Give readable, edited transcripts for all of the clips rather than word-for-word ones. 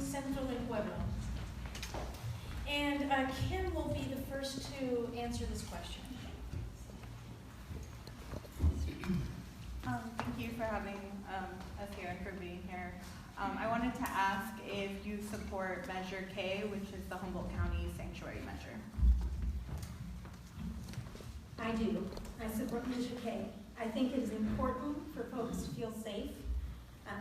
Central del Pueblo. And Kim will be the first to answer this question. Thank you for having us here and for being here. I wanted to ask if you support Measure K, which is the Humboldt County sanctuary measure. I do. I support Measure K. I think it is important for folks to feel safe.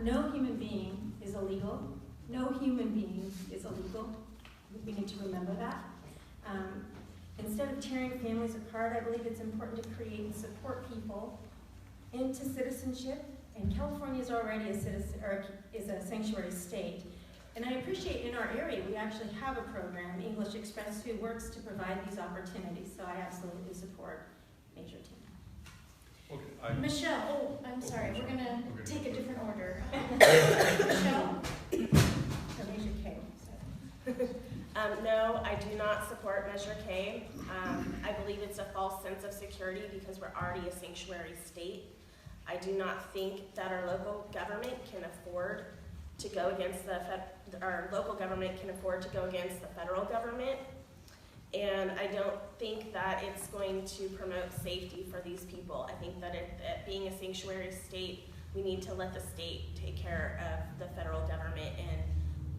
No human being is illegal. No human being is illegal. We need to remember that. Instead of tearing families apart, I believe it's important to create and support people into citizenship. And California is already a citizen, or is a sanctuary state. And I appreciate in our area we actually have a program, English Express, who works to provide these opportunities. So I absolutely support Measure K. Okay, Michelle, I'm sorry, we're gonna take a different order. Michelle? So Measure K. No, I do not support Measure K. I believe it's a false sense of security because we're already a sanctuary state. I do not think that our local government can afford to go against our local government can afford to go against the federal government. And I don't think that it's going to promote safety for these people. I think that being a sanctuary state, we need to let the state take care of the federal government, and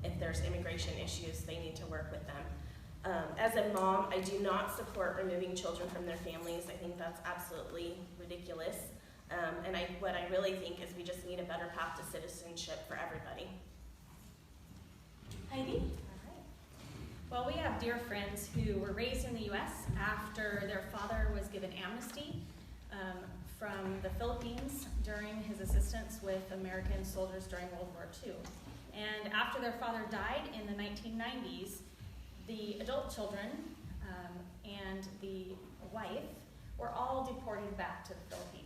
if there's immigration issues, they need to work with them. As a mom, I do not support removing children from their families. I think that's absolutely ridiculous. And what I really think is we just need a better path to citizenship for everybody. Heidi? Well, we have dear friends who were raised in the U.S. after their father was given amnesty from the Philippines during his assistance with American soldiers during World War II. And after their father died in the 1990s, the adult children and the wife were all deported back to the Philippines.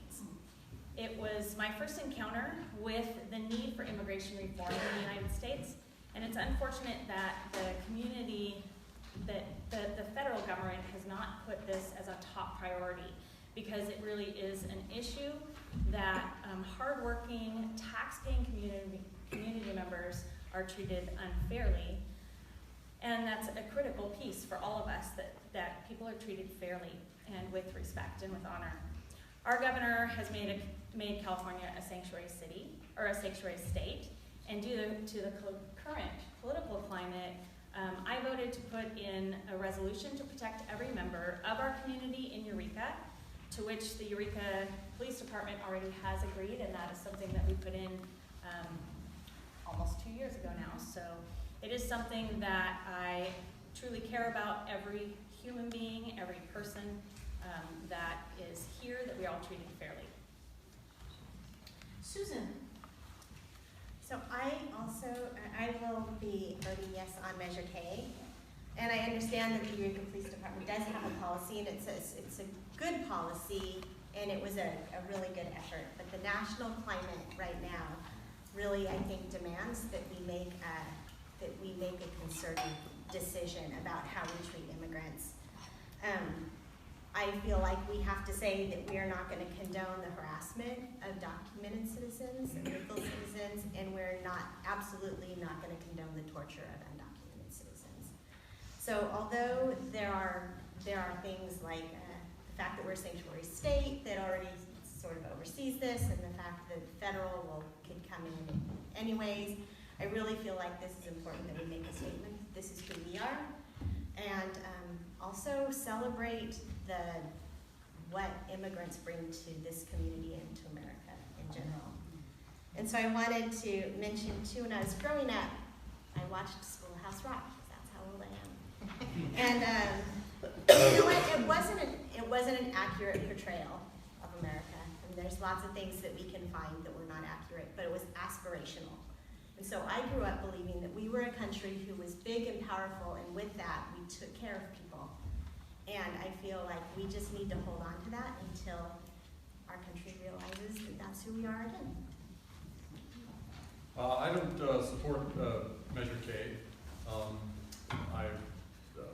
It was my first encounter with the need for immigration reform in the United States, and it's unfortunate that the community, that the federal government has not put this as a top priority, because it really is an issue that hardworking, tax-paying community members are treated unfairly, and that's a critical piece for all of us, that people are treated fairly and with respect and with honor. Our governor has made California a sanctuary city, or a sanctuary state, and due to the current political climate, I voted to put in a resolution to protect every member of our community in Eureka, to which the Eureka Police Department already has agreed, and that is something that we put in almost 2 years ago now. So it is something that I truly care about, every human being, every person that is here, that we all treated fairly. Susan? So I will be voting yes on Measure K. And I understand that the Eureka Police Department does have a policy, and it's a good policy, and it was a really good effort. But the national climate right now really, I think, demands that we make a concerted decision about how we treat immigrants. I feel like we have to say that we are not going to condone the harassment of documented citizens and legal citizens, and we're absolutely not going to condone the torture of undocumented citizens. So although there are things like the fact that we're a sanctuary state that already sort of oversees this, and the fact that federal could come in anyways, I really feel like this is important that we make a statement. This is who we are, and also celebrate what immigrants bring to this community and to America in general. And so I wanted to mention too, when I was growing up, I watched Schoolhouse Rock, because that's how old I am. And you know what? It wasn't an accurate portrayal of America. I mean, there's lots of things that we can find that were not accurate, but it was aspirational. And so I grew up believing that we were a country who was big and powerful, and with that, we took care of people. And I feel like we just need to hold on to that until our country realizes that that's who we are again. I don't support Measure K.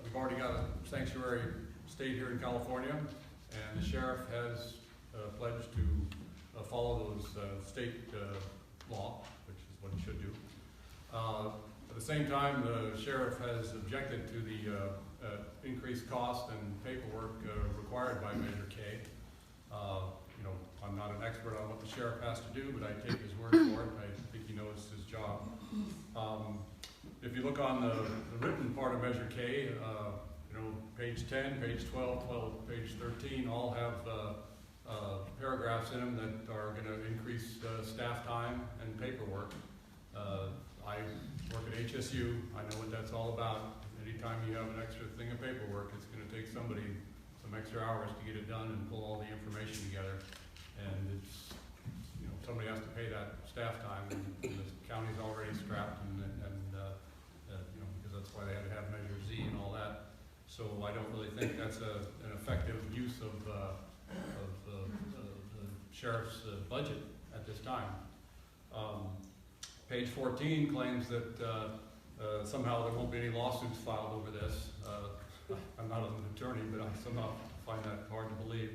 We've already got a sanctuary state here in California, and the sheriff has pledged to follow those state law, which is what he should do. At the same time, the sheriff has objected to the increased cost and paperwork required by Measure K. You know, I'm not an expert on what the sheriff has to do, but I take his word for it. I think he knows his job. If you look on the written part of Measure K, you know, page 10, page 12, page 13, all have paragraphs in them that are going to increase staff time and paperwork. I work at HSU. I know what that's all about. Anytime you have an extra thing of paperwork, it's going to take somebody some extra hours to get it done and pull all the information together. And it's, you know, somebody has to pay that staff time, and the county's already strapped, and you know, because that's why they had to have Measure Z and all that. So I don't really think that's an effective use of the sheriff's budget at this time. Page 14 claims that somehow there won't be any lawsuits filed over this. I'm not an attorney, but I somehow find that hard to believe.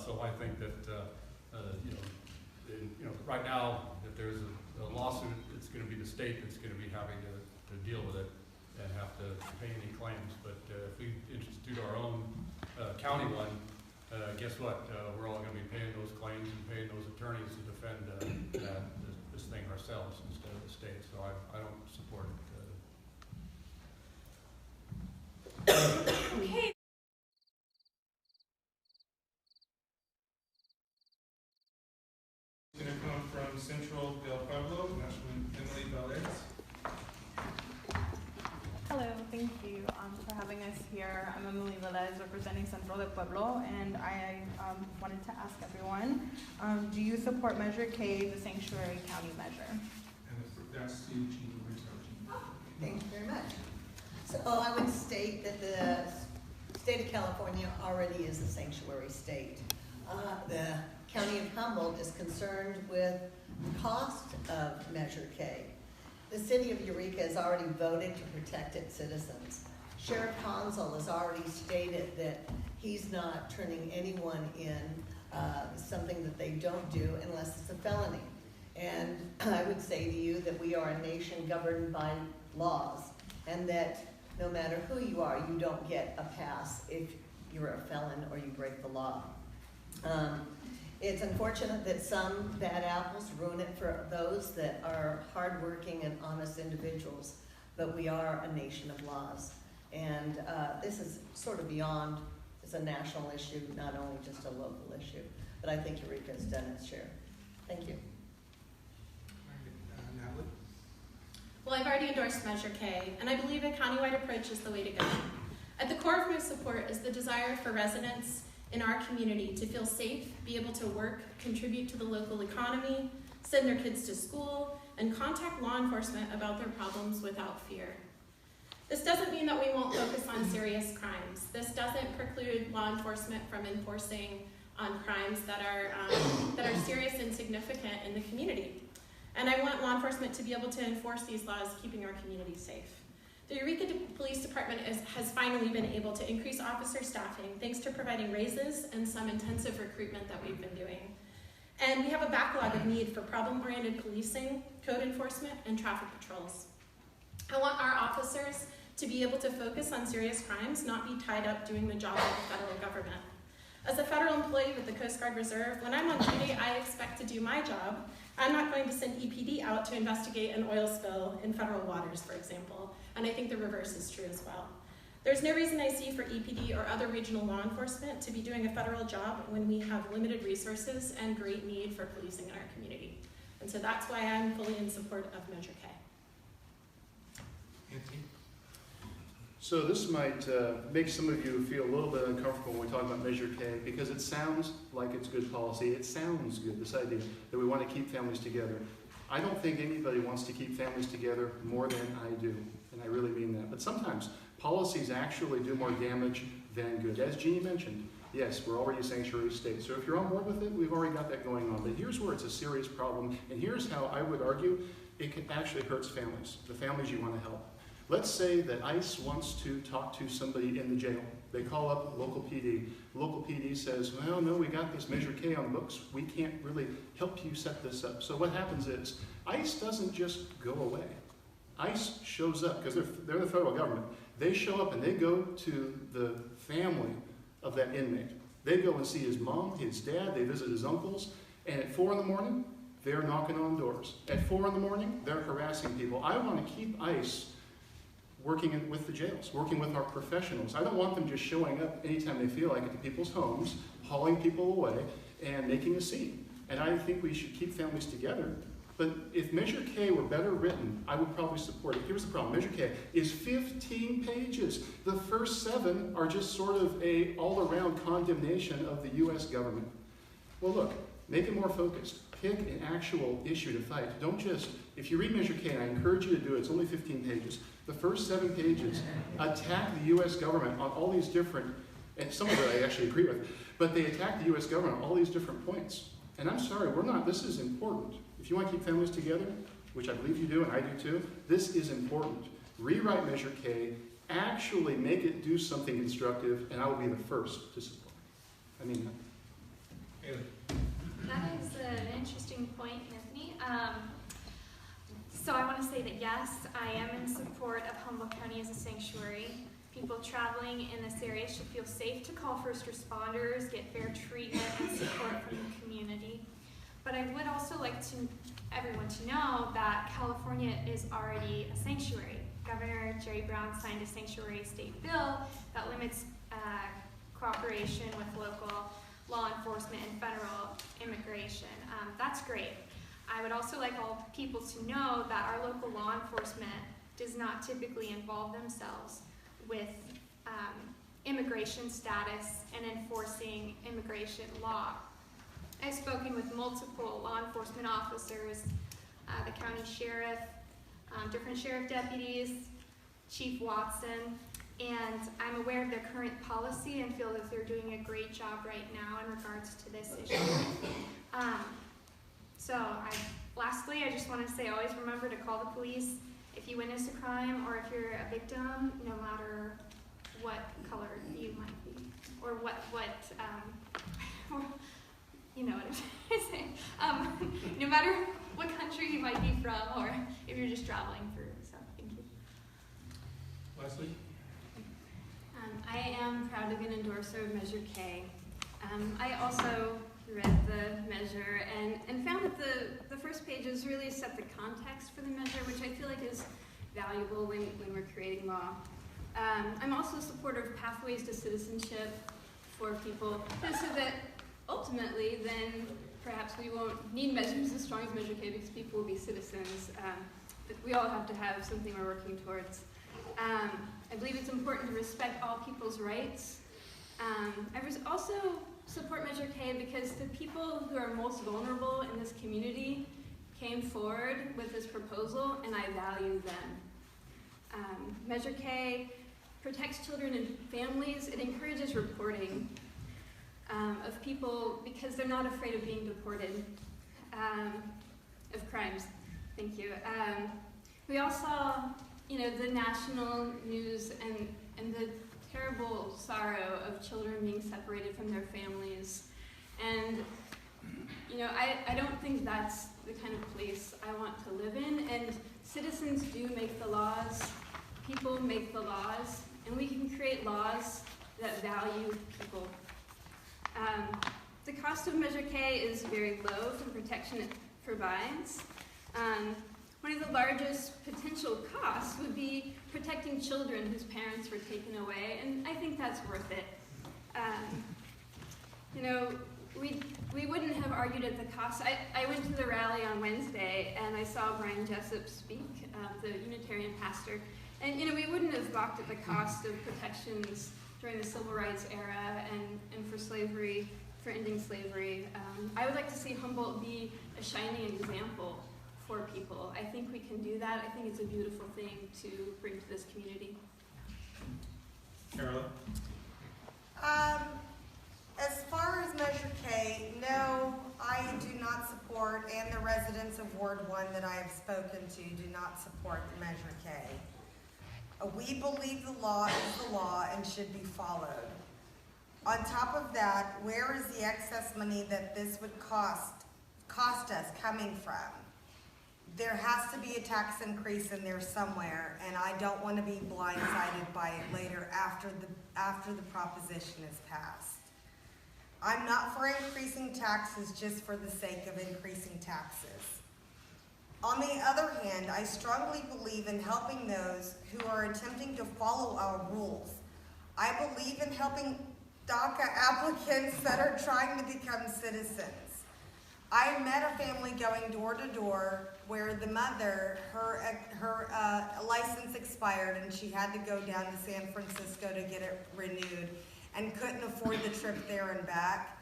So I think that you know, right now, if there's a lawsuit, it's going to be the state that's going to be having to deal with it and have to pay any claims. But if we institute our own county one, guess what? We're all going to be paying those claims and paying those attorneys to defend this thing ourselves instead of the state. So I don't support it. Okay. It's going to come from Central Del Pueblo, that's from Emily Velez. Hello, thank you for having us here. I'm Emily Velez, representing Central del Pueblo, and I wanted to ask everyone, do you support Measure K, the sanctuary county measure? And that's the Gene Rizzo. Thank you very much. So I would state that the state of California already is a sanctuary state. The County of Humboldt is concerned with the cost of Measure K. The city of Eureka has already voted to protect its citizens. Sheriff Hansel has already stated that he's not turning anyone in something that they don't do unless it's a felony. And I would say to you that we are a nation governed by laws, and that no matter who you are, you don't get a pass if you're a felon or you break the law. It's unfortunate that some bad apples ruin it for those that are hardworking and honest individuals, but we are a nation of laws. And this is sort of beyond, it's a national issue, not only just a local issue. But I think Eureka has done its share. Thank you. Natalie? Well, I've already endorsed Measure K, and I believe a countywide approach is the way to go. At the core of my support is the desire for residents in our community to feel safe, be able to work, contribute to the local economy, send their kids to school, and contact law enforcement about their problems without fear. This doesn't mean that we won't focus on serious crimes. This doesn't preclude law enforcement from enforcing on crimes that are serious and significant in the community. And I want law enforcement to be able to enforce these laws, keeping our community safe. The Eureka Police Department has finally been able to increase officer staffing thanks to providing raises and some intensive recruitment that we've been doing. And we have a backlog of need for problem-oriented policing, code enforcement, and traffic patrols. I want our officers to be able to focus on serious crimes, not be tied up doing the job of the federal government. As a federal employee with the Coast Guard Reserve, when I'm on duty, I expect to do my job. I'm not going to send EPD out to investigate an oil spill in federal waters, for example. And I think the reverse is true as well. There's no reason I see for EPD or other regional law enforcement to be doing a federal job when we have limited resources and great need for policing in our community. And so that's why I'm fully in support of Measure K. Anthony? So this might make some of you feel a little bit uncomfortable when we talk about Measure K, because it sounds like it's good policy. It sounds good, this idea that we want to keep families together. I don't think anybody wants to keep families together more than I do, and I really mean that. But sometimes policies actually do more damage than good. As Jeannie mentioned, yes, we're already a sanctuary state. So if you're on board with it, we've already got that going on. But here's where it's a serious problem, and here's how I would argue it actually hurts families, the families you want to help. Let's say that ICE wants to talk to somebody in the jail. They call up local PD. Local PD says, well, no, we got this Measure K on the books. We can't really help you set this up. So what happens is ICE doesn't just go away. ICE shows up, because they're the federal government. They show up and they go to the family of that inmate. They go and see his mom, his dad, they visit his uncles, and at 4 in the morning, they're knocking on doors. At 4 in the morning, they're harassing people. I want to keep ICE working with the jails, working with our professionals. I don't want them just showing up anytime they feel like it to people's homes, hauling people away, and making a scene. And I think we should keep families together. But if Measure K were better written, I would probably support it. Here's the problem. Measure K is 15 pages. The first 7 are just sort of a all-around condemnation of the U.S. government. Well, look, make it more focused. Pick an actual issue to fight. Don't just, if you read Measure K, and I encourage you to do it, it's only 15 pages. The first 7 pages attack the U.S. government on all these different, and some of it I actually agree with, but they attack the U.S. government on all these different points. And I'm sorry, this is important. If you want to keep families together, which I believe you do and I do too, this is important. Rewrite Measure K, actually make it do something constructive, and I will be the first to support it. I mean that. That is an interesting point, Anthony. So I want to say that yes, I am in support of Humboldt County as a sanctuary. People traveling in this area should feel safe to call first responders, get fair treatment and support from the community. But I would also like everyone to know that California is already a sanctuary. Governor Jerry Brown signed a sanctuary state bill that limits cooperation with local law enforcement and federal immigration. That's great. I would also like all people to know that our local law enforcement does not typically involve themselves with immigration status and enforcing immigration law. I've spoken with multiple law enforcement officers, the county sheriff, different sheriff deputies, Chief Watson, and I'm aware of their current policy and feel that they're doing a great job right now in regards to this issue. Lastly, I just want to say always remember to call the police if you witness a crime or if you're a victim, no matter what color you might be, or what you know what I'm saying. No matter what country you might be from, or if you're just traveling through. So, thank you. Leslie? I am proud to be an endorser of Measure K. I also read the measure and found that the first pages really set the context for the measure, which I feel like is valuable when we're creating law. I'm also a supporter of pathways to citizenship for people, so that ultimately then perhaps we won't need measures as strong as Measure K because people will be citizens. But we all have to have something we're working towards. I believe it's important to respect all people's rights. I also support Measure K because the people who are most vulnerable in this community came forward with this proposal, and I value them. Measure K protects children and families. It encourages reporting of people because they're not afraid of being deported, of crimes. Thank you. We all saw, the national news and the terrible sorrow of children being separated from their families. And, I don't think that's the kind of place I want to live in. And citizens do make the laws, people make the laws, and we can create laws that value people. The cost of Measure K is very low for the protection it provides. One of the largest potential costs would be protecting children whose parents were taken away, and I think that's worth it. We wouldn't have argued at the cost. I went to the rally on Wednesday, and I saw Brian Jessup speak, the Unitarian pastor, and we wouldn't have balked at the cost of protections during the Civil Rights era and for slavery, for ending slavery. I would like to see Humboldt be a shining example for people. I think we can do that. I think it's a beautiful thing to bring to this community. Carolyn? As far as Measure K, no, I do not support, and the residents of Ward 1 that I have spoken to do not support the Measure K. We believe the law is the law and should be followed. On top of that, where is the excess money that this would cost us coming from? there has to be a tax increase in there somewhere, and I don't want to be blindsided by it later after the proposition is passed. I'm not for increasing taxes just for the sake of increasing taxes. On the other hand, I strongly believe in helping those who are attempting to follow our rules. I believe in helping DACA applicants that are trying to become citizens. I met a family going door to door where the mother, her license expired and she had to go down to San Francisco to get it renewed and couldn't afford the trip there and back.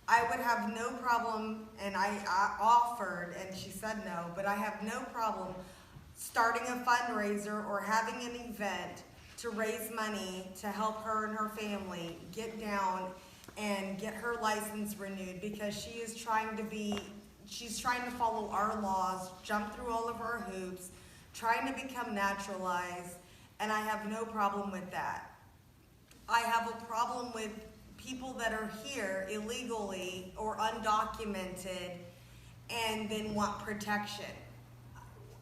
I would have no problem, and I offered, and she said no, but I have no problem starting a fundraiser or having an event to raise money to help her and her family get down and get her license renewed, because she's trying to follow our laws, jump through all of our hoops, trying to become naturalized, and I have no problem with that. I have a problem with people that are here illegally or undocumented and then want protection.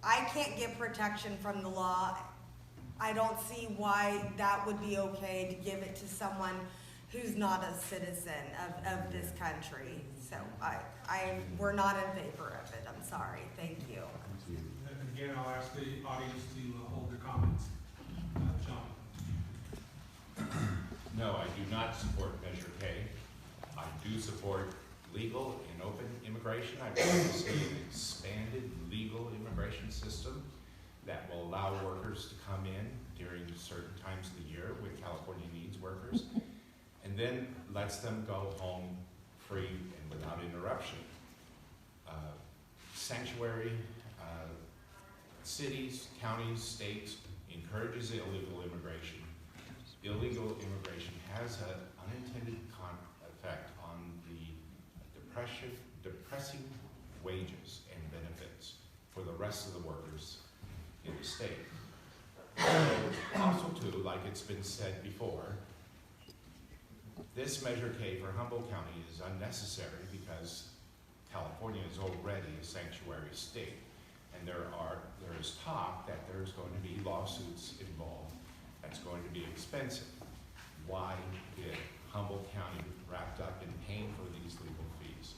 I can't get protection from the law. I don't see why that would be okay to give it to someone who's not a citizen of this country. So we're not in favor of it. I'm sorry. Thank you. And again, I'll ask the audience to hold their comments. John. No, I do not support Measure K. I do support legal and open immigration. I would like to see an expanded legal immigration system that will allow workers to come in during certain times of the year when California needs workers, and then lets them go home free and without interruption. Sanctuary, cities, counties, states encourages illegal immigration. Illegal immigration has an unintended effect on the depressing wages and benefits for the rest of the workers in the state. Also too, like it's been said before, this Measure K for Humboldt County is unnecessary because California is already a sanctuary state, and there is talk that there's going to be lawsuits involved. That's going to be expensive. Why get Humboldt County wrapped up in paying for these legal fees?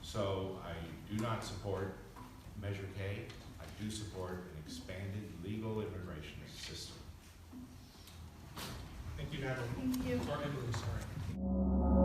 So I do not support Measure K. I do support an expanded legal immigration system. Thank you, Natalie. Thank you. Sorry, Emily, sorry.